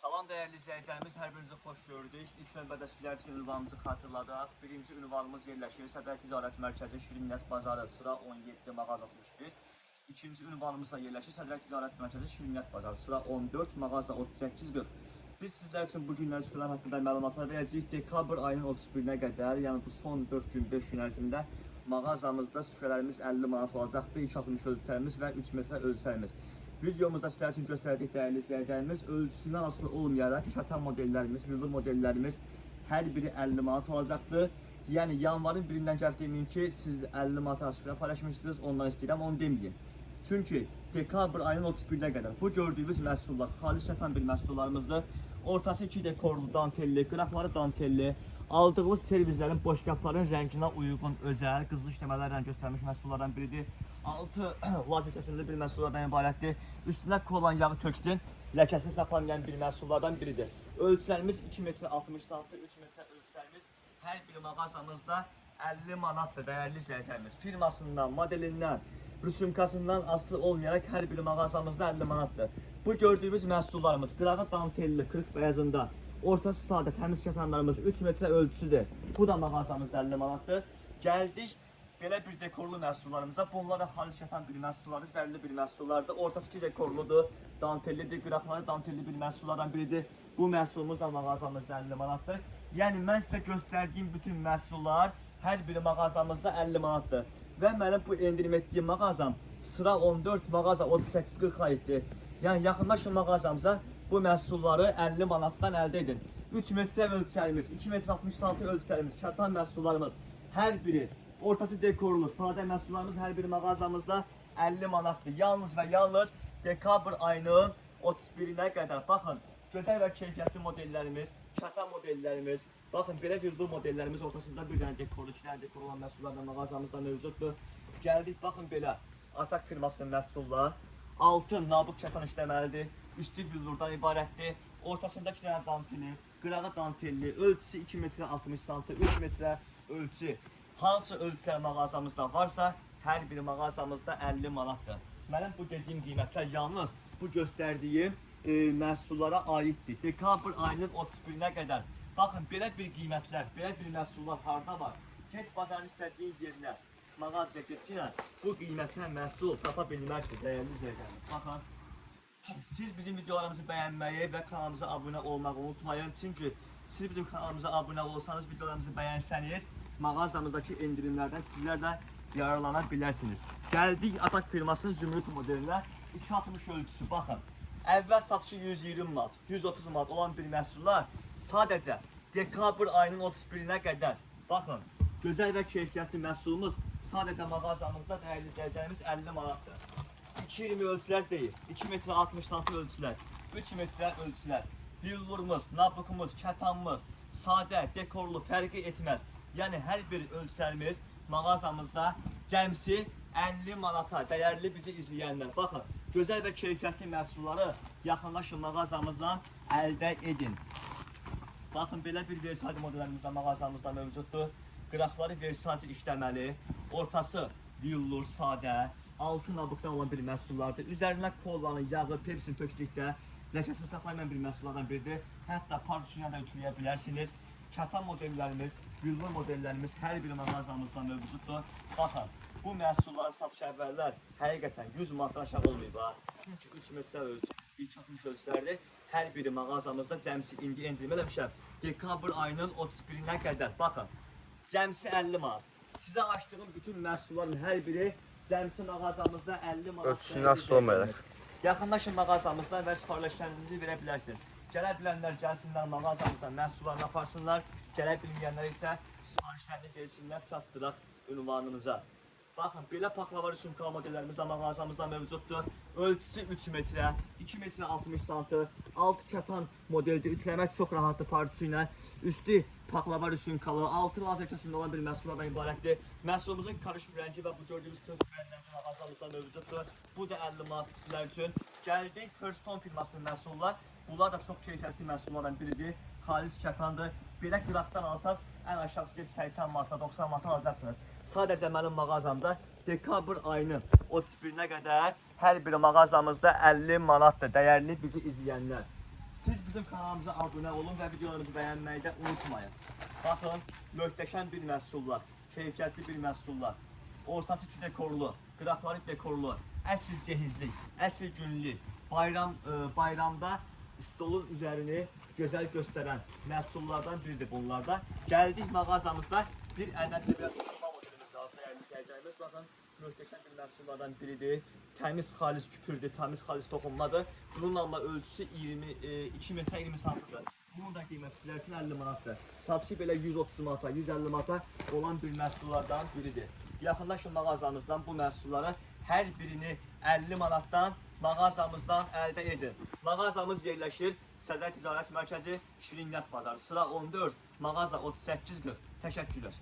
Salam dəyərli izləyicilərimiz, hər birinizi xoş gördük. İlk növbədə sizlər üçün ünvanımızı xatırladaq. Birinci ünvanımız yerləşir Sədər Ticarət Mərkəzi Şirniyyat Bazarı, sıra 17, mağaza 61. İkinci ünvanımız da yerləşir Sədər Ticarət Mərkəzi Şirniyyat Bazarı, sıra 14, mağaza 38-40. Biz sizlər üçün bu günlər sürülər haqqında məlumatlar verəcəyik. Dekabr ayının 31-nə qədər, yəni bu son 4 gün, 5 gün ərzində mağazamızda süfrələrimiz 50 manat olacaqdır. 260 ölçülərimiz və 3 metrə ölçülərimiz. Videomuzda sizlər üçün göstərəcək dəyərli izləyicilərimiz, ölçüsündən asılı olmayaraq kətan modellərimiz, hündür modellərimiz hər biri 50 manat olacaqdır. Yəni yanvarın birindən gəlib deməyin ki, siz 50 manat süfrə paylaşmışsınız, ondan istəyirəm, onu deməyim. Çünki dekabr ayının 31-nə qədər bu gördüyümüz məhsullar xalis kətan bir məhsullarımızdır. Ortası 2 dekorlu, dantelli, qıraqları dantelli, aldığımız servizlərin boşqabların rənginə uyğun özəl, qızıl işləmələrlə göstərmiş məhsullardan biridir. Altı lazer kəsimli bir məhsullardan ibarətdir. Üstünə kolan yağı tökdün, ləkəsini saxlamayan bir məhsullardan biridir. Ölçülərimiz 2 metrə 60 sm, 3 metrə ölçülərimiz hər bir mağazamızda 50 manatdır dəyərli izləyicilərimiz. Firmasından, modelindən, rüsumkasından asılı olmayaraq hər bir mağazamızda 50 manatdır. Bu gördüyümüz məhsullarımız qırağı dantelli, kırıq bəyazında, ortası sadə təmiz kətanlarımız 3 metrə ölçüsüdür. Bu da mağazamızda 50 manatdır. Gəldik belə bir dekorlu məhsullarımıza. Bunlar da xalis kətan bir məhsulları, zərli bir məhsullardır. Ortası 2 dekorludur, dantellidir, qıraqları dantelli bir məhsullardan biridir. Bu məhsulumuz da mağazamızda 50 manatdır. Yəni mən sizə göstərdiyim bütün məhsullar hər biri mağazamızda 50 manatdır. Və mənim bu endirim etdiyim mağazam sıra 14, mağaza 38-40 aiddir. Yəni yaxınlaşın mağazamıza bu məhsulları 50 manatdan əldə edin. 3 metrə ölçülərimiz, 2 metrə 60 sm ölçülərimiz, kətan məhsullarımız hər biri, ortası dekorlu, sadə məhsullarımız hər biri mağazamızda 50 manatdır. Yalnız və yalnız dekabr ayının 31-nə qədər. Baxın, gözəl və keyfiyyətli modellərimiz, kətan modellərimiz, baxın, belə vildur modellərimiz ortasında bir dənə dekorlu, 2 dənə dekor olan məhsullar da mağazamızda mövcuddur. Gəldik, baxın belə, Atak firmasının məhsullar, altın nabıq kətan işləməlidir, üstü vildurdan ibarətdir, ortasında 2 dənə dantelli, qırağı dantelli, ölçüsü 2 metrə 60 sm, 3 metrə ölçü. Hansı ölçülər mağazamızda varsa, hər biri mağazamızda 50 manatdır. Mənim bu dediyim qiymətlər yalnız bu göstərdiyim məhsullara aiddir. Dekabr ayının 31-nə qədər. Baxın, belə bir qiymətlər, belə bir məhsullar harda var? Get bazarın istədiyin yerinə, mağazaya getkinə bu qiymətlə məhsul tapa bilmərsiniz, dəyərli izləyicilərimiz. Baxın, siz bizim videolarımızı bəyənməyi və kanalımıza abunə olmağı unutmayın. Çünki siz bizim kanalımıza abunə olsanız, videolarımızı bəyənsəniz, mağazamızdakı endirimlərdən sizlər də yararlana bilərsiniz. Gəldik Atak firmasının zümrüt modelinə. 260 ölçüsü, baxın. Əvvəl satışı 120 manat, 130 manat olan bir məhsullar sadəcə dekabr ayının 31-nə qədər. Baxın, gözəl və keyfiyyətli məhsulumuz sadəcə mağazamızda dəyərli izləyicilərimiz 50 manatdır. 220 ölçülər deyil, 2 metrə 60 sm ölçülər, 3 metrə ölçülər. Villurumuz, nabukumuz, kətanımız, sadə, dekorlu, fərqi etməz. Yəni hər bir ölçülərimiz mağazamızda cəmsi 50 manata dəyərli bizi izləyənlər. Baxın, gözəl və keyfiyyətli məhsulları yaxınlaşın mağazamızdan əldə edin. Baxın, belə bir Versace modellərimiz də mağazamızda mövcuddur. Qıraqları Versace işləməli, ortası villur, sadə, altı nabıqdan olan bir məhsullardır. Üzərinə kolanı, yağı, pepsini tökdükdə ləkəsini saxlamayan bir məhsullardan biridir. Hətta parçuyla da ütüləyə bilərsiniz. Kətan modellərimiz, villur modellərimiz hər biri mağazamızda mövcuddur. Baxın, bu məhsulların satış əvvəllər həqiqətən 100 manatdan aşağı olmayıb. Çünki 3 metrə ölçü, 260 ölçülərdir. Hər biri mağazamızda cəmsi indi endirim eləmişəm. Dekabr ayının 31-nə qədər. Baxın, cəmsi 50 manat. Sizə açdığım bütün məhsulların hər biri cəmsi mağazamızda 50 manat. Ölçüsünü asıl olmayaraq. Yaxınlaşın mağazamızdan və sifarişlərinizi verə bilərsiniz. Gələ bilənlər gəlsinlər mağazamızdan məhsullarını aparsınlar. Gələ bilməyənlər isə sifarişlərini versinlər, çatdıraq ünvanınıza. Baxın, belə paxlava rüsumkal modellərimiz də mağazamızda mövcuddur. Ölçüsü 3 metrə, 2 metrə 60 sm, 6 kətan modeldir. Ütüləmək çox rahatdır parçası ilə. Üstü paxlava rüsumkalı, 6 lazer kəsimli olan bir məhsullardan ibarətdir. Məhsulumuzun karışıq rəngi və bu gördüyümüz kök rəngli mağazamızda mövcuddur. Bu da 50 manat sizlər üçün. Gəldik Firstone firmasının məhsullar. Bunlar da çox keyfiyyətli məhsullardan biridir. Xalis kətandır. Belə qıraqdan alsanız ən aşağısı gedib 80 manata, 90 manata alacaqsınız. Sadəcə mənim mağazamda dekabr ayının 31-nə qədər hər biri mağazamızda 50 manatdır. Dəyərli bizi izləyənlər. Siz bizim kanalımıza abunə olun və videolarımızı bəyənməyi də unutmayın. Baxın, möhtəşəm bir məhsullar, keyfiyyətli bir məhsullar. Ortası ki dekorlu, qıraqları dekorlu, əsl cehizlik, əsl günlük, bayramda stolun üzərini gözəl göstərən məhsullardan biridir bunlarda. Gəldik mağazamızda bir ədəd də biraz oturma modelimiz var, dəyərli izləyicilərimiz. Baxın, möhtəşəm bir məhsullardan biridir. Təmiz xalis küpürdür, təmiz xalis toxunmadır. Bununla ölçüsü 22 metrə 20 santıdır. Bunun da qiyməti sizlər üçün 50 manatdır. Satışı belə 130 manata, 150 manata olan bir məhsullardan biridir. Yaxınlaşın mağazamızdan bu məhsulları hər birini 50 manatdan mağazamızdan əldə edin. Mağazamız yerləşir Sədrə Ticarət Mərkəzi Şirinət Bazarı, sıra 14, mağaza 3840. Təşəkkürlər.